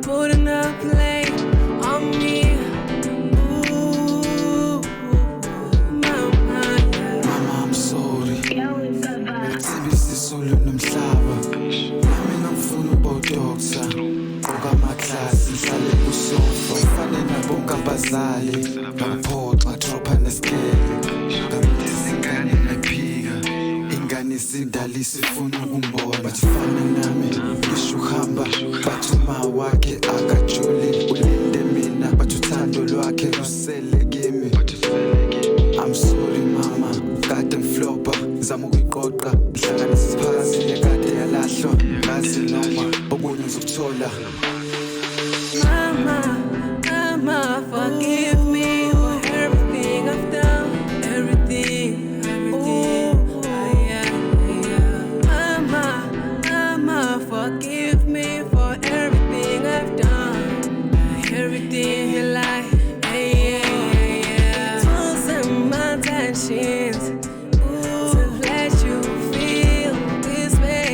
putting a play on me. Ooh, mama, yeah. Mama, I'm sorry. Sibisiso nomhlaba. Nami ngifuna ubodoksa. Ngoba amaklasi ngihlale kusofa. Ufane nabonke abazali. Ngaphoxa dropha nesikele. Ngamlisa ingane nayiphika. Ingane isindala isifuna ukumbona. Bathifana nami ngisho uhamba. Bathi uma wakhe akajuli. Ulinde mina bathi uthando lwakhe lusele kimi. I'm sorry mama, kade ngiflopa, zama ukuyiqoqa, ngihlanganisa isiphakathi ekade yalahlwa, ngazi noma okunye ngizokuthola. Mama, forgive me for everything I've done, everything. Ooh, yeah. Mama, forgive me for everything I've done, everything you like. To let you feel this way,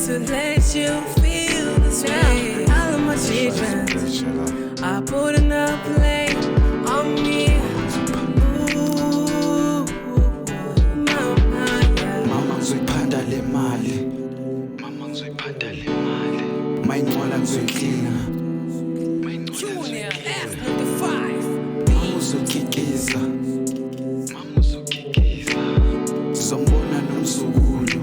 to let you feel this way. All of my children are putting a play on me. Ooh, mama, yeah. Mama ngizoyiphanda le mali, mayingcola ngizoyiklina, Junior F number 5. mama uzokikiza, zombona nomzukulu.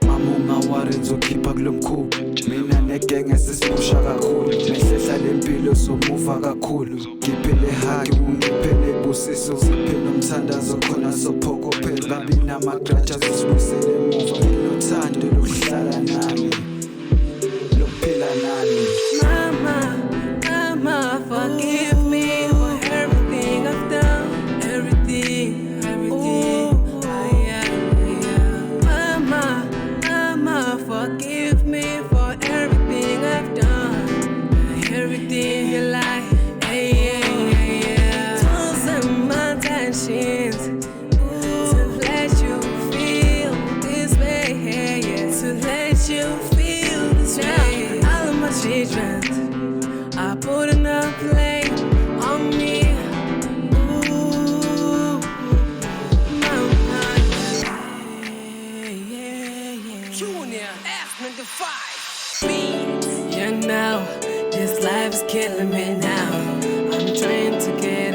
Mama ungawari ngizokhipha kulo mkhubu. Mina negenge sesipusha kakhulu. Mehlehla lempilo somuva kakhulu. Ngiphele haki ungiphele busiso. Siphele umthandazo khona sophokophela. Babi namagratsha zisibuyisele emuva. Nginothando lokuhlala nami, lokuphila nami. Mama, forgive me for everything I've done, everything. Ooh, yeah. Mama, forgive me for everything I've done, everything you like. Tools and my intentions to let you feel this way, to let you feel this way. All of my children are putting a play on me. Ooh, mama, yeah. Junior F number 5. You know, this life is killing me now. I'm trying to get